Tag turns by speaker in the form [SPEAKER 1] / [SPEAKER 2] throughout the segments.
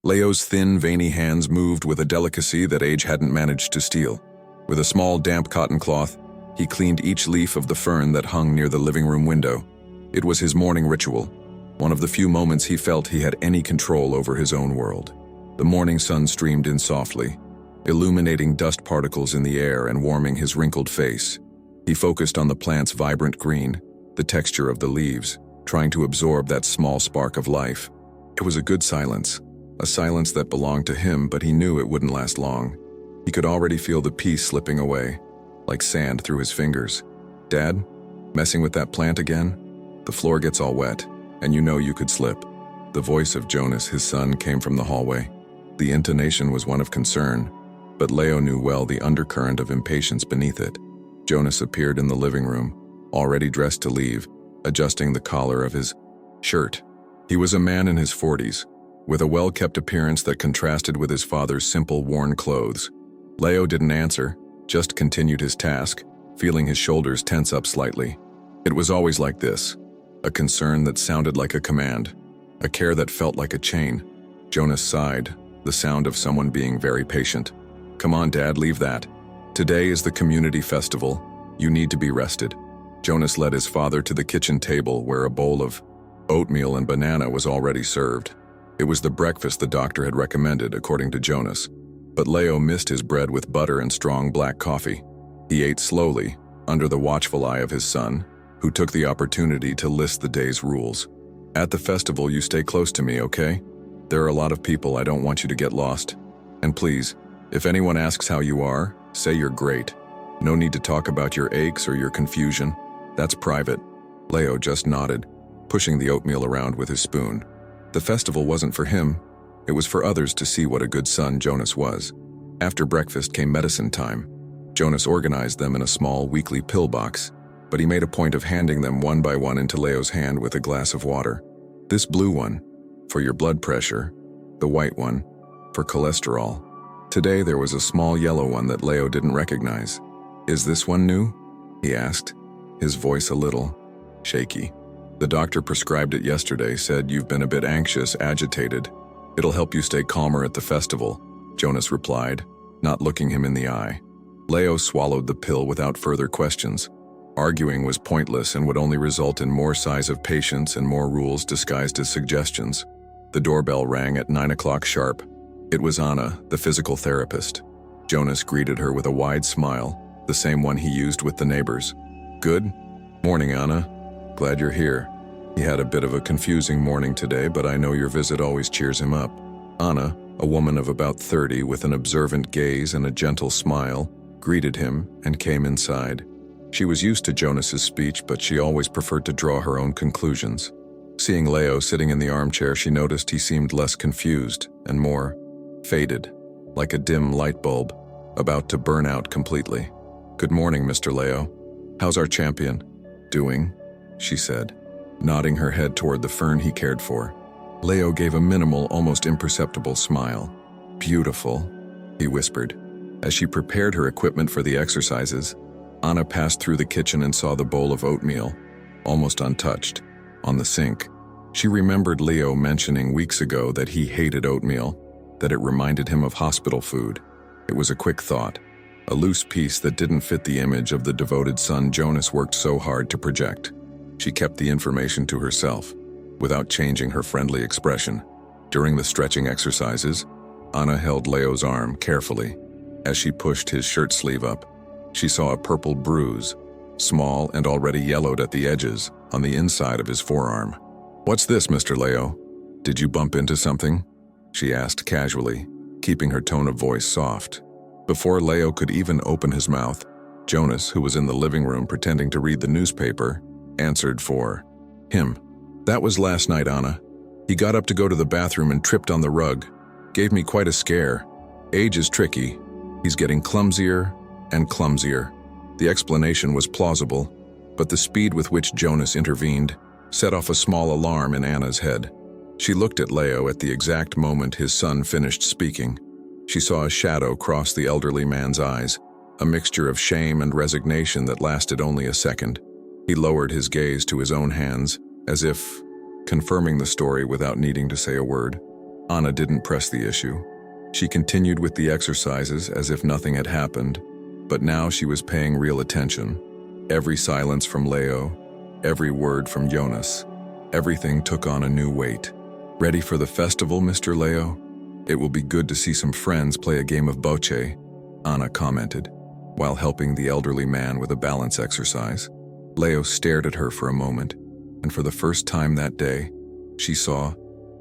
[SPEAKER 1] Leo's thin, veiny hands moved with a delicacy that age hadn't managed to steal. With a small, damp cotton cloth, he cleaned each leaf of the fern that hung near the living room window. It was his morning ritual, one of the few moments he felt he had any control over his own world. The morning sun streamed in softly, illuminating dust particles in the air and warming his wrinkled face. He focused on the plant's vibrant green, the texture of the leaves, trying to absorb that small spark of life. It was a good silence, a silence that belonged to him, but he knew it wouldn't last long. He could already feel the peace slipping away, like sand through his fingers. "Dad, messing with that plant again? The floor gets all wet, and you know you could slip." The voice of Jonas, his son, came from the hallway. The intonation was one of concern, but Leo knew well the undercurrent of impatience beneath it. Jonas appeared in the living room, already dressed to leave, adjusting the collar of his shirt. He was a man in his 40s, with a well-kept appearance that contrasted with his father's simple, worn clothes. Leo didn't answer, just continued his task, feeling his shoulders tense up slightly. It was always like this, a concern that sounded like a command, a care that felt like a chain. Jonas sighed, the sound of someone being very patient. "Come on, Dad, leave that. Today is the community festival. You need to be rested." Jonas led his father to the kitchen table where a bowl of oatmeal and banana was already served. It was the breakfast the doctor had recommended, according to Jonas. But Leo missed his bread with butter and strong black coffee. He ate slowly, under the watchful eye of his son, who took the opportunity to list the day's rules. "At the festival, you stay close to me, okay? There are a lot of people, I don't want you to get lost. And please, if anyone asks how you are, say you're great. No need to talk about your aches or your confusion. That's private." Leo just nodded, pushing the oatmeal around with his spoon. The festival wasn't for him. It was for others to see what a good son Jonas was. After breakfast came medicine time. Jonas organized them in a small weekly pill box, but he made a point of handing them one by one into Leo's hand with a glass of water. "This blue one, for your blood pressure. The white one, for cholesterol." Today there was a small yellow one that Leo didn't recognize. "Is this one new?" he asked, his voice a little shaky. "The doctor prescribed it yesterday, said you've been a bit anxious, agitated. It'll help you stay calmer at the festival," Jonas replied, not looking him in the eye. Leo swallowed the pill without further questions. Arguing was pointless and would only result in more sighs of patience and more rules disguised as suggestions. The doorbell rang at 9 o'clock sharp. It was Anna, the physical therapist. Jonas greeted her with a wide smile, the same one he used with the neighbors. "Good morning, Anna. Glad you're here. He had a bit of a confusing morning today, but I know your visit always cheers him up." Anna, a woman of about 30 with an observant gaze and a gentle smile, greeted him and came inside. She was used to Jonas's speech, but she always preferred to draw her own conclusions. Seeing Leo sitting in the armchair, she noticed he seemed less confused and more faded, like a dim light bulb, about to burn out completely. "Good morning, Mr. Leo. How's our champion doing?" she said, nodding her head toward the fern he cared for. Leo gave a minimal, almost imperceptible smile. "Beautiful," he whispered. As she prepared her equipment for the exercises, Anna passed through the kitchen and saw the bowl of oatmeal, almost untouched, on the sink. She remembered Leo mentioning weeks ago that he hated oatmeal, that it reminded him of hospital food. It was a quick thought, a loose piece that didn't fit the image of the devoted son Jonas worked so hard to project. She kept the information to herself, without changing her friendly expression. During the stretching exercises, Anna held Leo's arm carefully. As she pushed his shirt sleeve up, she saw a purple bruise, small and already yellowed at the edges, on the inside of his forearm. "What's this, Mr. Leo? Did you bump into something?" she asked casually, keeping her tone of voice soft. Before Leo could even open his mouth, Jonas, who was in the living room pretending to read the newspaper, answered for him. "That was last night, Anna. He got up to go to the bathroom and tripped on the rug. Gave me quite a scare. Age is tricky. He's getting clumsier and clumsier." The explanation was plausible, but the speed with which Jonas intervened set off a small alarm in Anna's head. She looked at Leo at the exact moment his son finished speaking. She saw a shadow cross the elderly man's eyes, a mixture of shame and resignation that lasted only a second. He lowered his gaze to his own hands, as if confirming the story without needing to say a word. Anna didn't press the issue. She continued with the exercises as if nothing had happened, but now she was paying real attention. Every silence from Leo, every word from Jonas, everything took on a new weight. "Ready for the festival, Mr. Leo? It will be good to see some friends play a game of bocce," Anna commented, while helping the elderly man with a balance exercise. Leo stared at her for a moment, and for the first time that day, she saw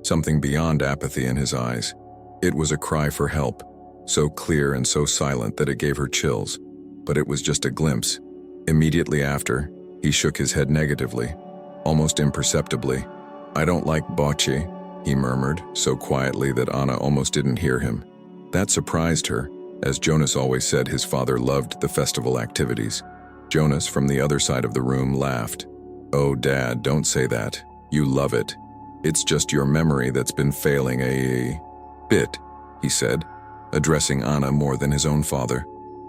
[SPEAKER 1] something beyond apathy in his eyes. It was a cry for help, so clear and so silent that it gave her chills, but it was just a glimpse. Immediately after, he shook his head negatively, almost imperceptibly. "I don't like bocce," he murmured, so quietly that Anna almost didn't hear him. That surprised her, as Jonas always said his father loved the festival activities. Jonas, from the other side of the room, laughed. "Oh, Dad, don't say that. You love it. It's just your memory that's been failing a bit," he said, addressing Anna more than his own father.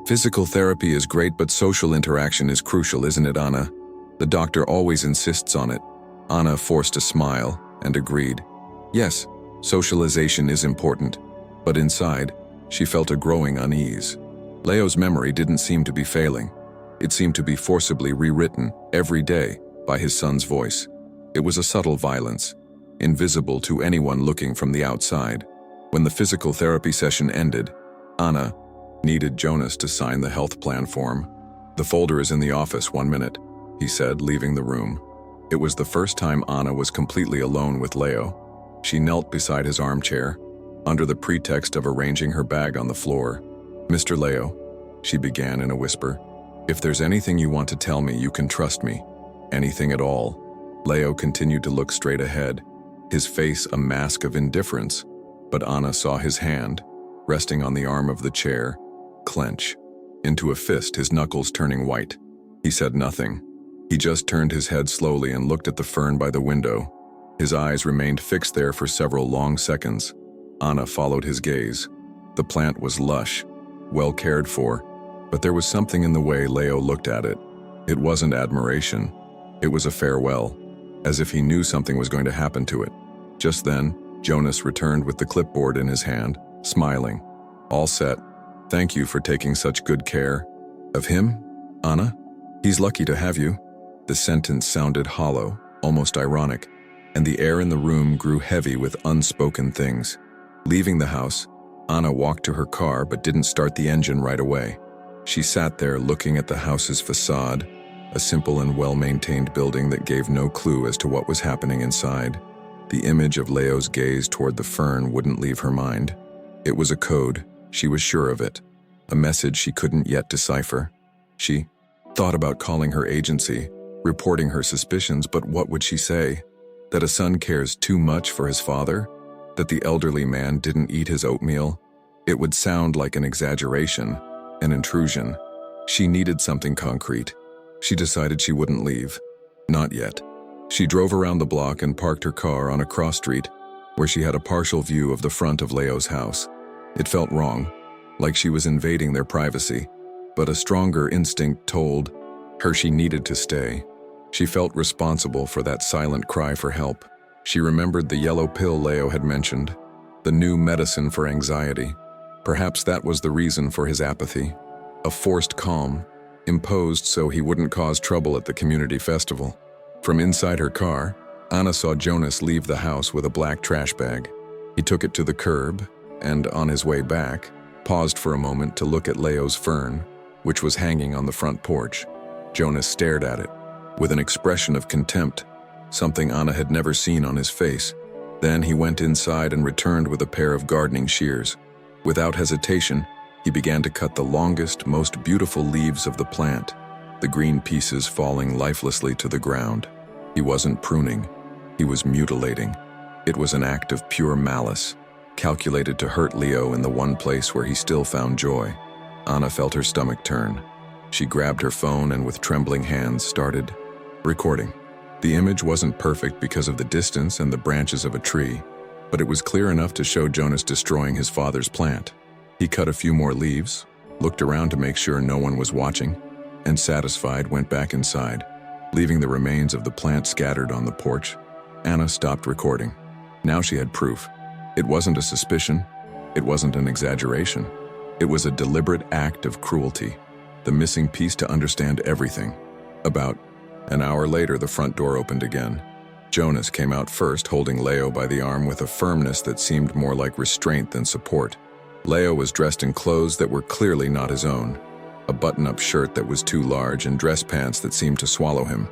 [SPEAKER 1] "Physical therapy is great, but social interaction is crucial, isn't it, Anna? The doctor always insists on it." Anna forced a smile and agreed. Yes, socialization is important, but inside, she felt a growing unease. Leo's memory didn't seem to be failing. It seemed to be forcibly rewritten every day by his son's voice. It was a subtle violence, invisible to anyone looking from the outside. When the physical therapy session ended, Anna needed Jonas to sign the health plan form. "The folder is in the office, 1 minute," he said, leaving the room. It was the first time Anna was completely alone with Leo. She knelt beside his armchair, under the pretext of arranging her bag on the floor. "Mr. Leo," she began in a whisper, "if there's anything you want to tell me, you can trust me. Anything at all." Leo continued to look straight ahead, his face a mask of indifference, but Anna saw his hand, resting on the arm of the chair, clench into a fist, his knuckles turning white. He said nothing. He just turned his head slowly and looked at the fern by the window. His eyes remained fixed there for several long seconds. Anna followed his gaze. The plant was lush, well cared for, but there was something in the way Leo looked at it. It wasn't admiration. It was a farewell, as if he knew something was going to happen to it. Just then, Jonas returned with the clipboard in his hand, smiling. "All set. Thank you for taking such good care of him, Anna. He's lucky to have you." The sentence sounded hollow, almost ironic, and the air in the room grew heavy with unspoken things. Leaving the house, Anna walked to her car but didn't start the engine right away. She sat there looking at the house's facade, a simple and well-maintained building that gave no clue as to what was happening inside. The image of Leo's gaze toward the fern wouldn't leave her mind. It was a code, she was sure of it, a message she couldn't yet decipher. She thought about calling her agency, reporting her suspicions, but what would she say? That a son cares too much for his father? That the elderly man didn't eat his oatmeal? It would sound like an exaggeration, an intrusion. She needed something concrete. She decided she wouldn't leave. Not yet. She drove around the block and parked her car on a cross street, where she had a partial view of the front of Leo's house. It felt wrong, like she was invading their privacy, but a stronger instinct told her she needed to stay. She felt responsible for that silent cry for help. She remembered the yellow pill Leo had mentioned, the new medicine for anxiety. Perhaps that was the reason for his apathy. A forced calm, imposed so he wouldn't cause trouble at the community festival. From inside her car, Anna saw Jonas leave the house with a black trash bag. He took it to the curb, and on his way back, paused for a moment to look at Leo's fern, which was hanging on the front porch. Jonas stared at it, with an expression of contempt, something Anna had never seen on his face. Then he went inside and returned with a pair of gardening shears. Without hesitation, he began to cut the longest, most beautiful leaves of the plant, the green pieces falling lifelessly to the ground. He wasn't pruning, he was mutilating. It was an act of pure malice, calculated to hurt Leo in the one place where he still found joy. Anna felt her stomach turn. She grabbed her phone and with trembling hands started recording. The image wasn't perfect because of the distance and the branches of a tree, but it was clear enough to show Jonas destroying his father's plant. He cut a few more leaves, looked around to make sure no one was watching, and satisfied went back inside, leaving the remains of the plant scattered on the porch. Anna stopped recording. Now she had proof. It wasn't a suspicion. It wasn't an exaggeration. It was a deliberate act of cruelty, the missing piece to understand everything. About an hour later, the front door opened again. Jonas came out first, holding Leo by the arm with a firmness that seemed more like restraint than support. Leo was dressed in clothes that were clearly not his own, a button-up shirt that was too large and dress pants that seemed to swallow him.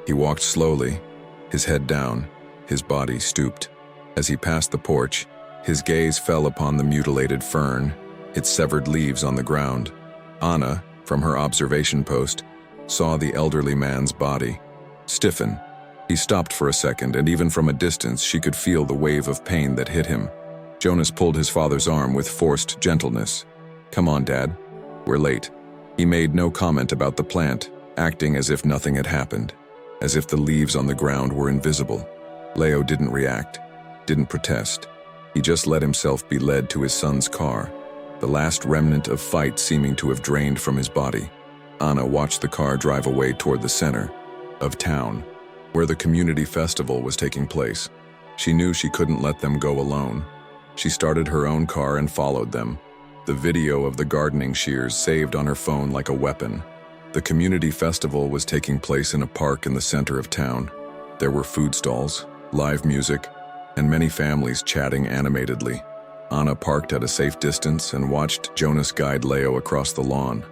[SPEAKER 1] He walked slowly, his head down, his body stooped. As he passed the porch, his gaze fell upon the mutilated fern, its severed leaves on the ground. Anna, from her observation post, saw the elderly man's body stiffen. He stopped for a second, and even from a distance she could feel the wave of pain that hit him. Jonas pulled his father's arm with forced gentleness. "Come on, Dad. We're late." He made no comment about the plant, acting as if nothing had happened, as if the leaves on the ground were invisible. Leo didn't react, didn't protest. He just let himself be led to his son's car, the last remnant of fight seeming to have drained from his body. Anna watched the car drive away toward the center of town, where the community festival was taking place. She knew she couldn't let them go alone. She started her own car and followed them, the video of the gardening shears saved on her phone like a weapon. The community festival was taking place in a park in the center of town. There were food stalls, live music, and many families chatting animatedly. Anna parked at a safe distance and watched Jonas guide Leo across the lawn.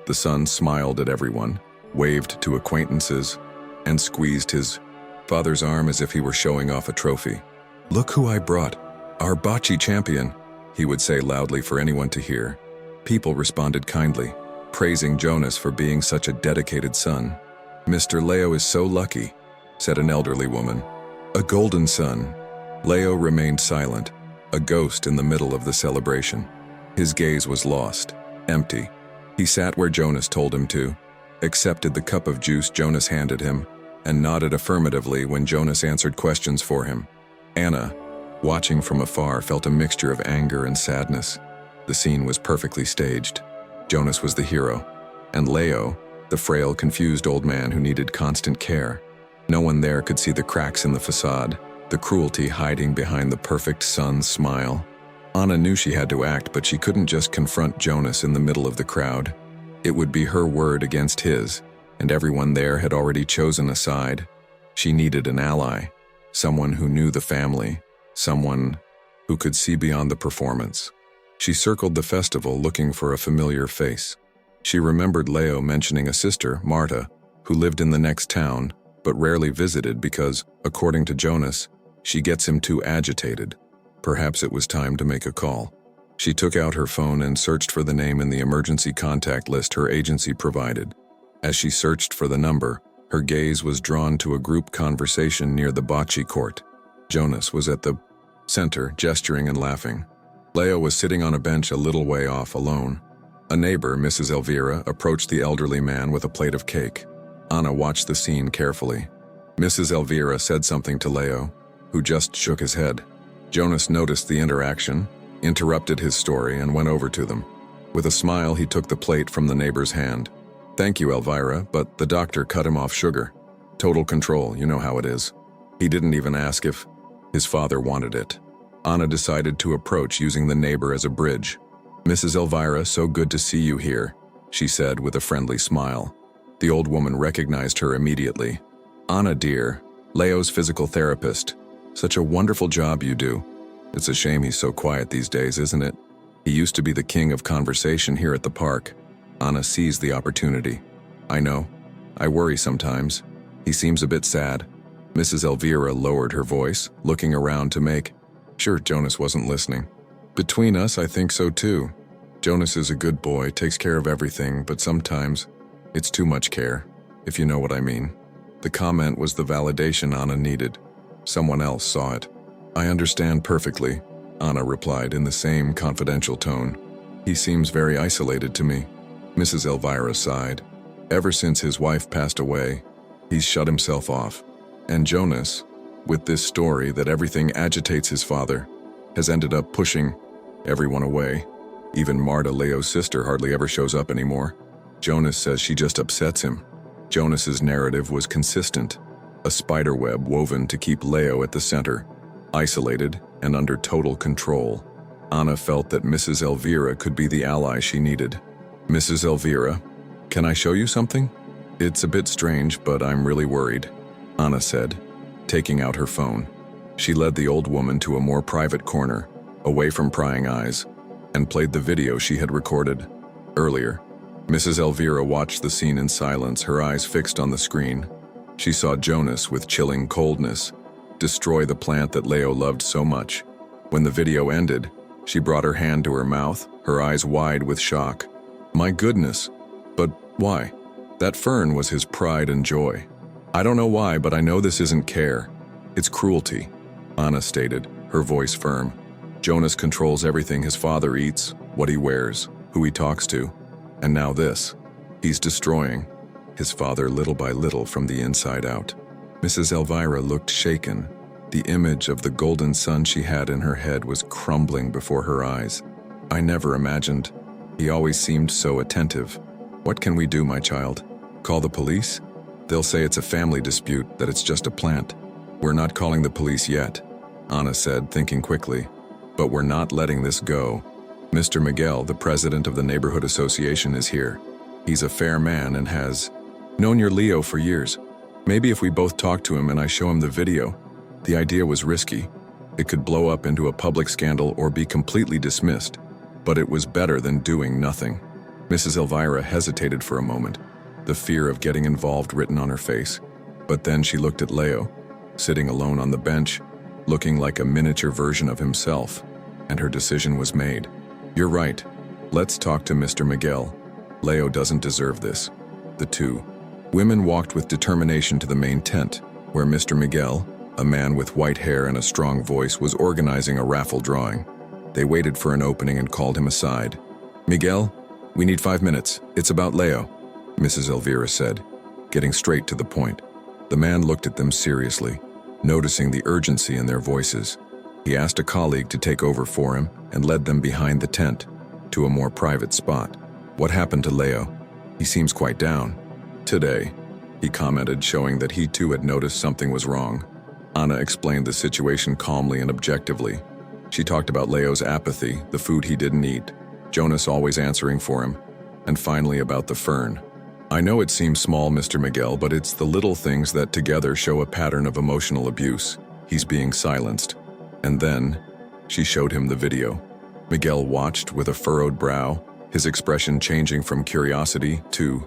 [SPEAKER 1] The son smiled at everyone, waved to acquaintances, and squeezed his father's arm as if he were showing off a trophy. "Look who I brought, our bocce champion," he would say loudly for anyone to hear. People responded kindly, praising Jonas for being such a dedicated son. "Mr. Leo is so lucky," said an elderly woman. "A golden son." Leo remained silent, a ghost in the middle of the celebration. His gaze was lost, empty. He sat where Jonas told him to, accepted the cup of juice Jonas handed him, and nodded affirmatively when Jonas answered questions for him. Anna, watching from afar, felt a mixture of anger and sadness. The scene was perfectly staged. Jonas was the hero, and Leo, the frail, confused old man who needed constant care. No one there could see the cracks in the facade, the cruelty hiding behind the perfect son's smile. Anna knew she had to act, but she couldn't just confront Jonas in the middle of the crowd. It would be her word against his, and everyone there had already chosen a side. She needed an ally, someone who knew the family, someone who could see beyond the performance. She circled the festival looking for a familiar face. She remembered Leo mentioning a sister, Marta, who lived in the next town, but rarely visited because, according to Jonas, she gets him too agitated. Perhaps it was time to make a call. She took out her phone and searched for the name in the emergency contact list her agency provided. As she searched for the number, her gaze was drawn to a group conversation near the bocce court. Jonas was at the center, gesturing and laughing. Leo was sitting on a bench a little way off, alone. A neighbor, Mrs. Elvira, approached the elderly man with a plate of cake. Anna watched the scene carefully. Mrs. Elvira said something to Leo, who just shook his head. Jonas noticed the interaction, interrupted his story, and went over to them. With a smile, he took the plate from the neighbor's hand. "Thank you, Elvira, but the doctor cut him off sugar. Total control, you know how it is." He didn't even ask if his father wanted it. Anna decided to approach, using the neighbor as a bridge. "Mrs. Elvira, so good to see you here," she said with a friendly smile. The old woman recognized her immediately. "Anna, dear, Leo's physical therapist. Such a wonderful job you do. It's a shame he's so quiet these days, isn't it? He used to be the king of conversation here at the park." Anna seized the opportunity. "I know. I worry sometimes. He seems a bit sad." Mrs. Elvira lowered her voice, looking around to make sure Jonas wasn't listening. "Between us, I think so too. Jonas is a good boy, takes care of everything, but sometimes it's too much care, if you know what I mean." The comment was the validation Anna needed. Someone else saw it. "I understand perfectly," Anna replied in the same confidential tone. "He seems very isolated to me." Mrs. Elvira sighed. "Ever since his wife passed away, he's shut himself off. And Jonas, with this story that everything agitates his father, has ended up pushing everyone away. Even Marta, Leo's sister, hardly ever shows up anymore. Jonas says she just upsets him." Jonas's narrative was consistent, a spiderweb woven to keep Leo at the center. isolated and under total control. Anna felt that Mrs. Elvira could be the ally she needed. "Mrs. Elvira, can I show you something?" "It's a bit strange, but I'm really worried," Anna said, taking out her phone. She led the old woman to a more private corner, away from prying eyes, and played the video she had recorded earlier. Mrs. Elvira watched the scene in silence, her eyes fixed on the screen. She saw Jonas, with chilling coldness, destroy the plant that Leo loved so much. When the video ended, she brought her hand to her mouth, her eyes wide with shock. "My goodness, but why? That fern was his pride and joy. I don't know why, but I know this isn't care. It's cruelty," Anna stated, her voice firm. "Jonas controls everything his father eats, what he wears, who he talks to. And now this. He's destroying his father little by little from the inside out." Mrs. Elvira looked shaken. The image of the golden sun she had in her head was crumbling before her eyes. "I never imagined. He always seemed so attentive. What can we do, my child? Call the police? They'll say it's a family dispute, that it's just a plant." "We're not calling the police yet," Anna said, thinking quickly. "But we're not letting this go. Mr. Miguel, the president of the neighborhood association, is here. He's a fair man and has known your Leo for years. Maybe if we both talk to him and I show him the video." The idea was risky. It could blow up into a public scandal or be completely dismissed, but it was better than doing nothing. Mrs. Elvira hesitated for a moment, the fear of getting involved written on her face. But then she looked at Leo, sitting alone on the bench, looking like a miniature version of himself, and her decision was made. "You're right. Let's talk to Mr. Miguel. Leo doesn't deserve this." The two women walked with determination to the main tent, where Mr. Miguel, a man with white hair and a strong voice, was organizing a raffle drawing. They waited for an opening and called him aside. "Miguel, we need 5 minutes. It's about Leo," Mrs. Elvira said, getting straight to the point. The man looked at them seriously, noticing the urgency in their voices. He asked a colleague to take over for him and led them behind the tent, to a more private spot. "What happened to Leo? He seems quite down." "Today," he commented, showing that he too had noticed something was wrong. Anna explained the situation calmly and objectively. She talked about Leo's apathy, the food he didn't eat, Jonas always answering for him, and finally about the fern. "I know it seems small, Mr. Miguel, but it's the little things that together show a pattern of emotional abuse. He's being silenced." And then, she showed him the video. Miguel watched with a furrowed brow, his expression changing from curiosity to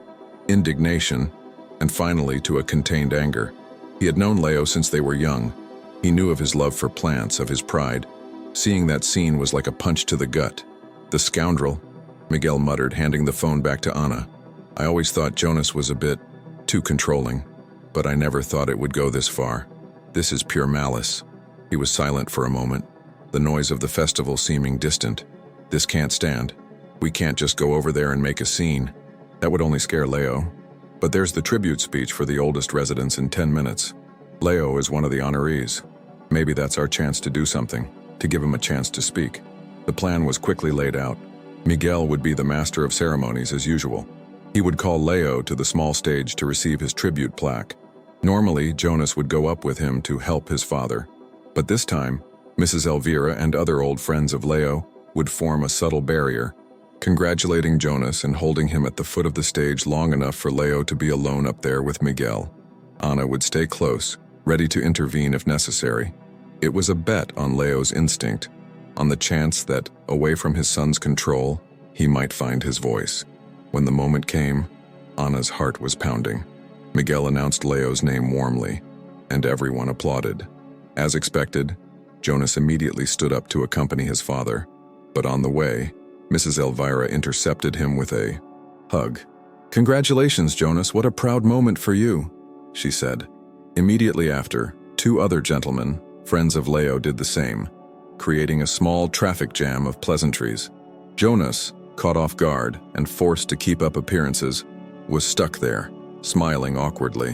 [SPEAKER 1] indignation, and finally to a contained anger. He had known Leo since they were young. He knew of his love for plants, of his pride. Seeing that scene was like a punch to the gut. "The scoundrel," Miguel muttered, handing the phone back to Anna. "I always thought Jonas was a bit too controlling, but I never thought it would go this far. This is pure malice." He was silent for a moment, the noise of the festival seeming distant. "This can't stand. We can't just go over there and make a scene. That would only scare Leo. But there's the tribute speech for the oldest residents in 10 minutes. Leo is one of the honorees. Maybe that's our chance to do something, to give him a chance to speak." The plan was quickly laid out. Miguel would be the master of ceremonies as usual. He would call Leo to the small stage to receive his tribute plaque. Normally, Jonas would go up with him to help his father. But this time, Mrs. Elvira and other old friends of Leo would form a subtle barrier, congratulating Jonas and holding him at the foot of the stage long enough for Leo to be alone up there with Miguel. Anna would stay close, ready to intervene if necessary. It was a bet on Leo's instinct, on the chance that, away from his son's control, he might find his voice. When the moment came, Anna's heart was pounding. Miguel announced Leo's name warmly, and everyone applauded. As expected, Jonas immediately stood up to accompany his father, but on the way, Mrs. Elvira intercepted him with a hug. "Congratulations, Jonas, what a proud moment for you," she said. Immediately after, 2 other gentlemen, friends of Leo, did the same, creating a small traffic jam of pleasantries. Jonas, caught off guard and forced to keep up appearances, was stuck there, smiling awkwardly,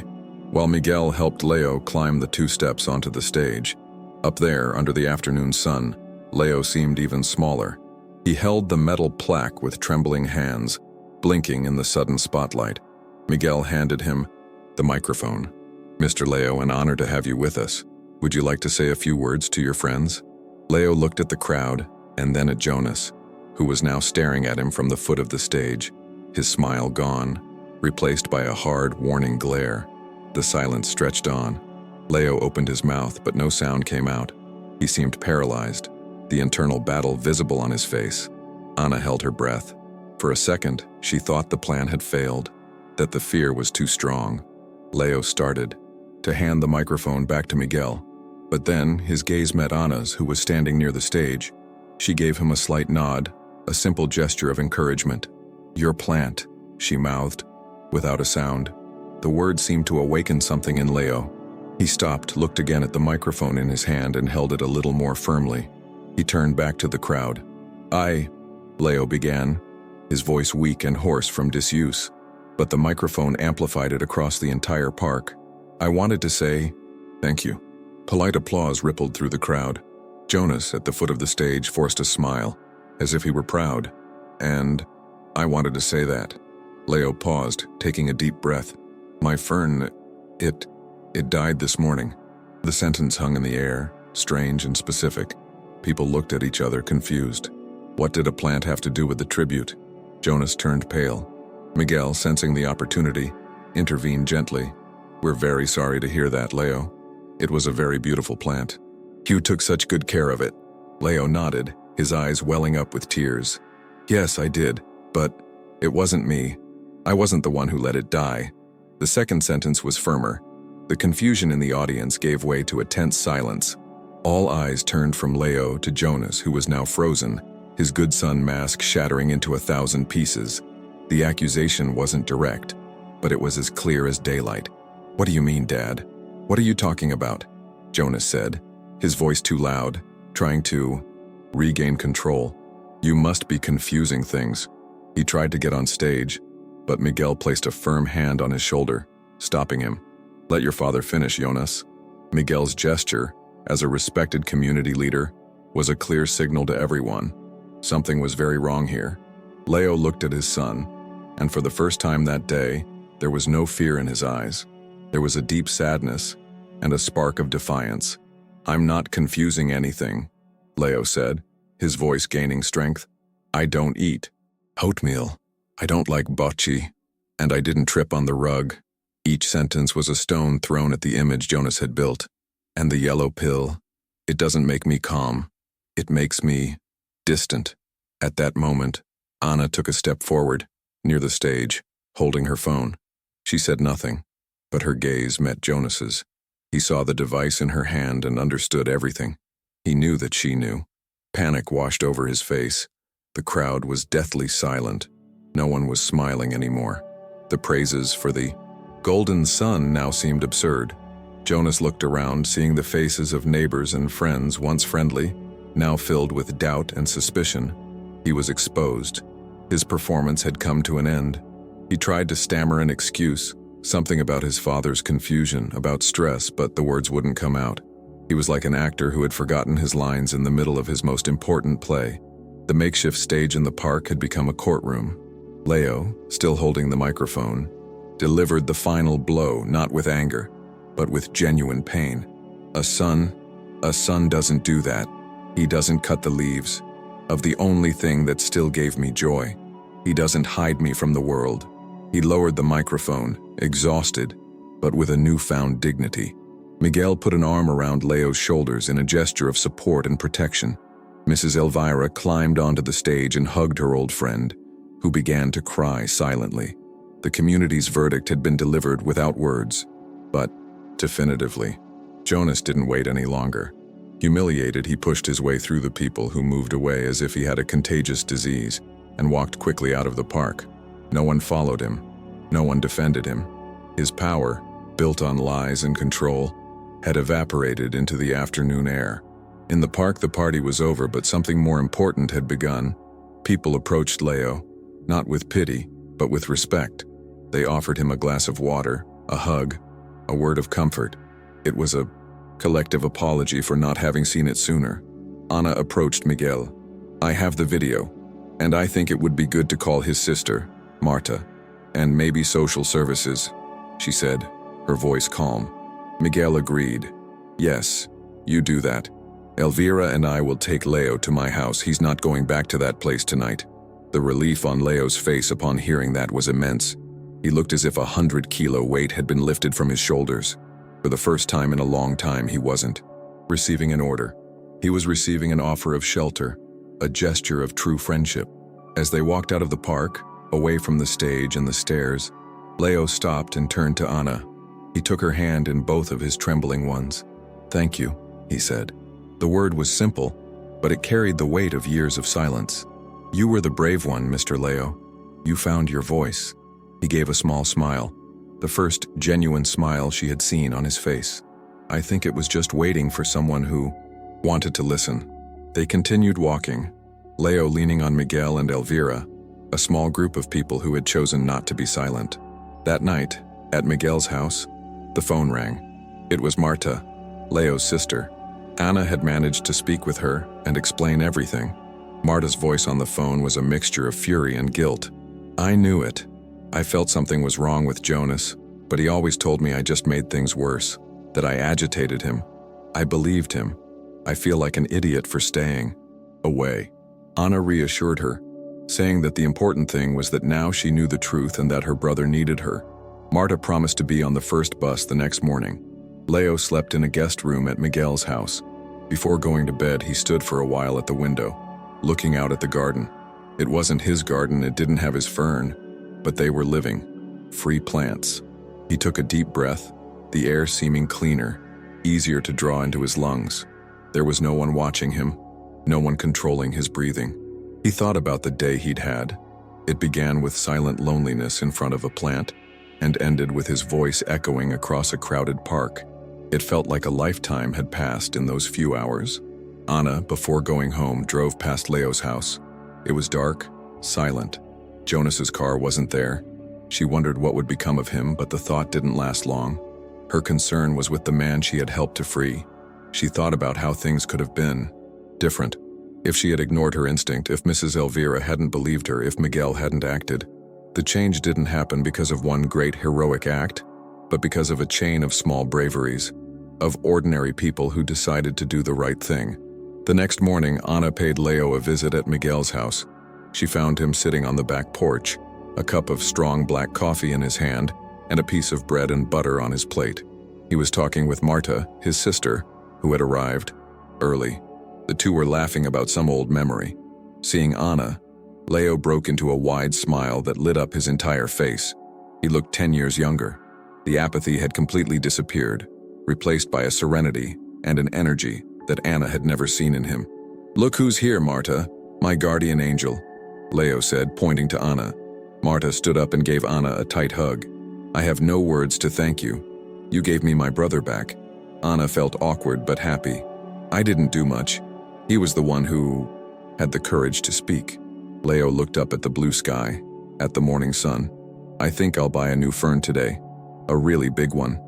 [SPEAKER 1] while Miguel helped Leo climb the 2 steps onto the stage. Up there, under the afternoon sun, Leo seemed even smaller. He held the metal plaque with trembling hands, blinking in the sudden spotlight. Miguel handed him the microphone. "Mr. Leo, an honor to have you with us. Would you like to say a few words to your friends? Leo looked at the crowd and then at Jonas, who was now staring at him from the foot of the stage, his smile gone, replaced by a hard, warning glare. The silence stretched on. Leo opened his mouth, but no sound came out. He seemed paralyzed, the internal battle visible on his face. Anna held her breath. For a second, she thought the plan had failed, that the fear was too strong. Leo started to hand the microphone back to Miguel, but then his gaze met Anna's, who was standing near the stage. She gave him a slight nod, a simple gesture of encouragement. "Your plant," she mouthed, without a sound. The word seemed to awaken something in Leo. He stopped, looked again at the microphone in his hand, and held it a little more firmly. He turned back to the crowd. Leo began, his voice weak and hoarse from disuse, but the microphone amplified it across the entire park. "I wanted to say, thank you." Polite applause rippled through the crowd. Jonas, at the foot of the stage, forced a smile, as if he were proud. "And I wanted to say that." Leo paused, taking a deep breath. "My fern, it died this morning." The sentence hung in the air, strange and specific. People looked at each other, confused. What did a plant have to do with the tribute? Jonas turned pale. Miguel, sensing the opportunity, intervened gently. "We're very sorry to hear that, Leo. It was a very beautiful plant. You took such good care of it." Leo nodded, his eyes welling up with tears. "Yes, I did, but it wasn't me. I wasn't the one who let it die." The second sentence was firmer. The confusion in the audience gave way to a tense silence. All eyes turned from Leo to Jonas, who was now frozen, his good son mask shattering into 1,000 pieces. The accusation wasn't direct, but it was as clear as daylight. "What do you mean, Dad? What are you talking about?" Jonas said, his voice too loud, trying to regain control. "You must be confusing things." He tried to get on stage, but Miguel placed a firm hand on his shoulder, stopping him. "Let your father finish, Jonas." Miguel's gesture, as a respected community leader, was a clear signal to everyone. Something was very wrong here. Leo looked at his son, and for the first time that day, there was no fear in his eyes. There was a deep sadness and a spark of defiance. "I'm not confusing anything," Leo said, his voice gaining strength. "I don't eat oatmeal. I don't like bocce, and I didn't trip on the rug." Each sentence was a stone thrown at the image Jonas had built. "And the yellow pill, it doesn't make me calm. It makes me distant." At that moment, Anna took a step forward, near the stage, holding her phone. She said nothing, but her gaze met Jonas's. He saw the device in her hand and understood everything. He knew that she knew. Panic washed over his face. The crowd was deathly silent. No one was smiling anymore. The praises for the golden sun now seemed absurd. Jonas looked around, seeing the faces of neighbors and friends once friendly, now filled with doubt and suspicion. He was exposed. His performance had come to an end. He tried to stammer an excuse, something about his father's confusion, about stress, but the words wouldn't come out. He was like an actor who had forgotten his lines in the middle of his most important play. The makeshift stage in the park had become a courtroom. Leo, still holding the microphone, delivered the final blow, not with anger, but with genuine pain. A son doesn't do that. He doesn't cut the leaves of the only thing that still gave me joy. He doesn't hide me from the world." He lowered the microphone, exhausted, but with a newfound dignity. Miguel put an arm around Leo's shoulders in a gesture of support and protection. Mrs. Elvira climbed onto the stage and hugged her old friend, who began to cry silently. The community's verdict had been delivered without words, but definitively. Jonas didn't wait any longer. Humiliated, he pushed his way through the people who moved away as if he had a contagious disease and walked quickly out of the park. No one followed him. No one defended him. His power, built on lies and control, had evaporated into the afternoon air. In the park, the party was over, but something more important had begun. People approached Leo, not with pity, but with respect. They offered him a glass of water, a hug, a word of comfort. It was a collective apology for not having seen it sooner. Anna approached Miguel. "I have the video, and I think it would be good to call his sister, Marta, and maybe social services," she said, her voice calm. Miguel agreed. Yes, you do that. Elvira and I will take Leo to my house. He's not going back to that place tonight." The relief on Leo's face upon hearing that was immense. He looked as if a 100-kilo weight had been lifted from his shoulders. For the first time in a long time, he wasn't receiving an order. He was receiving an offer of shelter, a gesture of true friendship. As they walked out of the park, away from the stage and the stairs, Leo stopped and turned to Anna. He took her hand in both of his trembling ones. "Thank you," he said. The word was simple, but it carried the weight of years of silence. "You were the brave one, Mr. Leo. You found your voice." He gave a small smile, the first genuine smile she had seen on his face. "I think it was just waiting for someone who wanted to listen." They continued walking, Leo leaning on Miguel and Elvira, a small group of people who had chosen not to be silent. That night, at Miguel's house, the phone rang. It was Marta, Leo's sister. Anna had managed to speak with her and explain everything. Marta's voice on the phone was a mixture of fury and guilt. "I knew it. I felt something was wrong with Jonas, but he always told me I just made things worse, that I agitated him. I believed him. I feel like an idiot for staying away." Anna reassured her, saying that the important thing was that now she knew the truth and that her brother needed her. Marta promised to be on the first bus the next morning. Leo slept in a guest room at Miguel's house. Before going to bed, he stood for a while at the window, looking out at the garden. It wasn't his garden, it didn't have his fern, but they were living, free plants. He took a deep breath, the air seeming cleaner, easier to draw into his lungs. There was no one watching him, no one controlling his breathing. He thought about the day he'd had. It began with silent loneliness in front of a plant, and ended with his voice echoing across a crowded park. It felt like a lifetime had passed in those few hours. Anna, before going home, drove past Leo's house. It was dark, silent. Jonas's car wasn't there. She wondered what would become of him, but the thought didn't last long. Her concern was with the man she had helped to free. She thought about how things could have been different. If she had ignored her instinct, if Mrs. Elvira hadn't believed her, if Miguel hadn't acted. The change didn't happen because of one great heroic act, but because of a chain of small braveries, of ordinary people who decided to do the right thing. The next morning, Anna paid Leo a visit at Miguel's house. She found him sitting on the back porch, a cup of strong black coffee in his hand, and a piece of bread and butter on his plate. He was talking with Marta, his sister, who had arrived early. The two were laughing about some old memory. Seeing Anna, Leo broke into a wide smile that lit up his entire face. He looked 10 years younger. The apathy had completely disappeared, replaced by a serenity and an energy that Anna had never seen in him. "Look who's here, Marta, my guardian angel," Leo said, pointing to Anna. Marta stood up and gave Anna a tight hug. "I have no words to thank you. You gave me my brother back." Anna felt awkward but happy. "I didn't do much. He was the one who had the courage to speak." Leo looked up at the blue sky, at the morning sun. "I think I'll buy a new fern today. A really big one."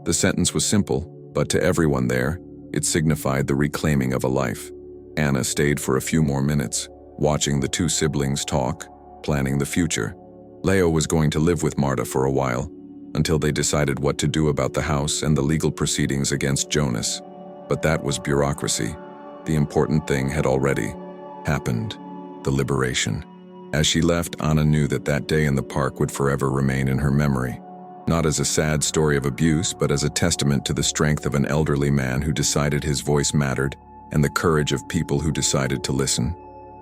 [SPEAKER 1] The sentence was simple, but to everyone there, it signified the reclaiming of a life. Anna stayed for a few more minutes, watching the two siblings talk, planning the future. Leo was going to live with Marta for a while, until they decided what to do about the house and the legal proceedings against Jonas. But that was bureaucracy. The important thing had already happened. The liberation. As she left, Anna knew that that day in the park would forever remain in her memory. Not as a sad story of abuse, but as a testament to the strength of an elderly man who decided his voice mattered, and the courage of people who decided to listen.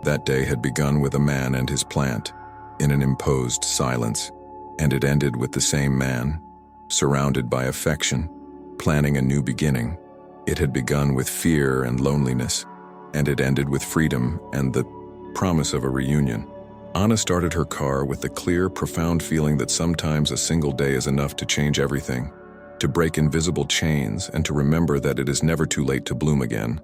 [SPEAKER 1] That day had begun with a man and his plant, in an imposed silence, and it ended with the same man, surrounded by affection, planning a new beginning. It had begun with fear and loneliness, and it ended with freedom and the promise of a reunion. Anna started her car with the clear, profound feeling that sometimes a single day is enough to change everything, to break invisible chains and to remember that it is never too late to bloom again.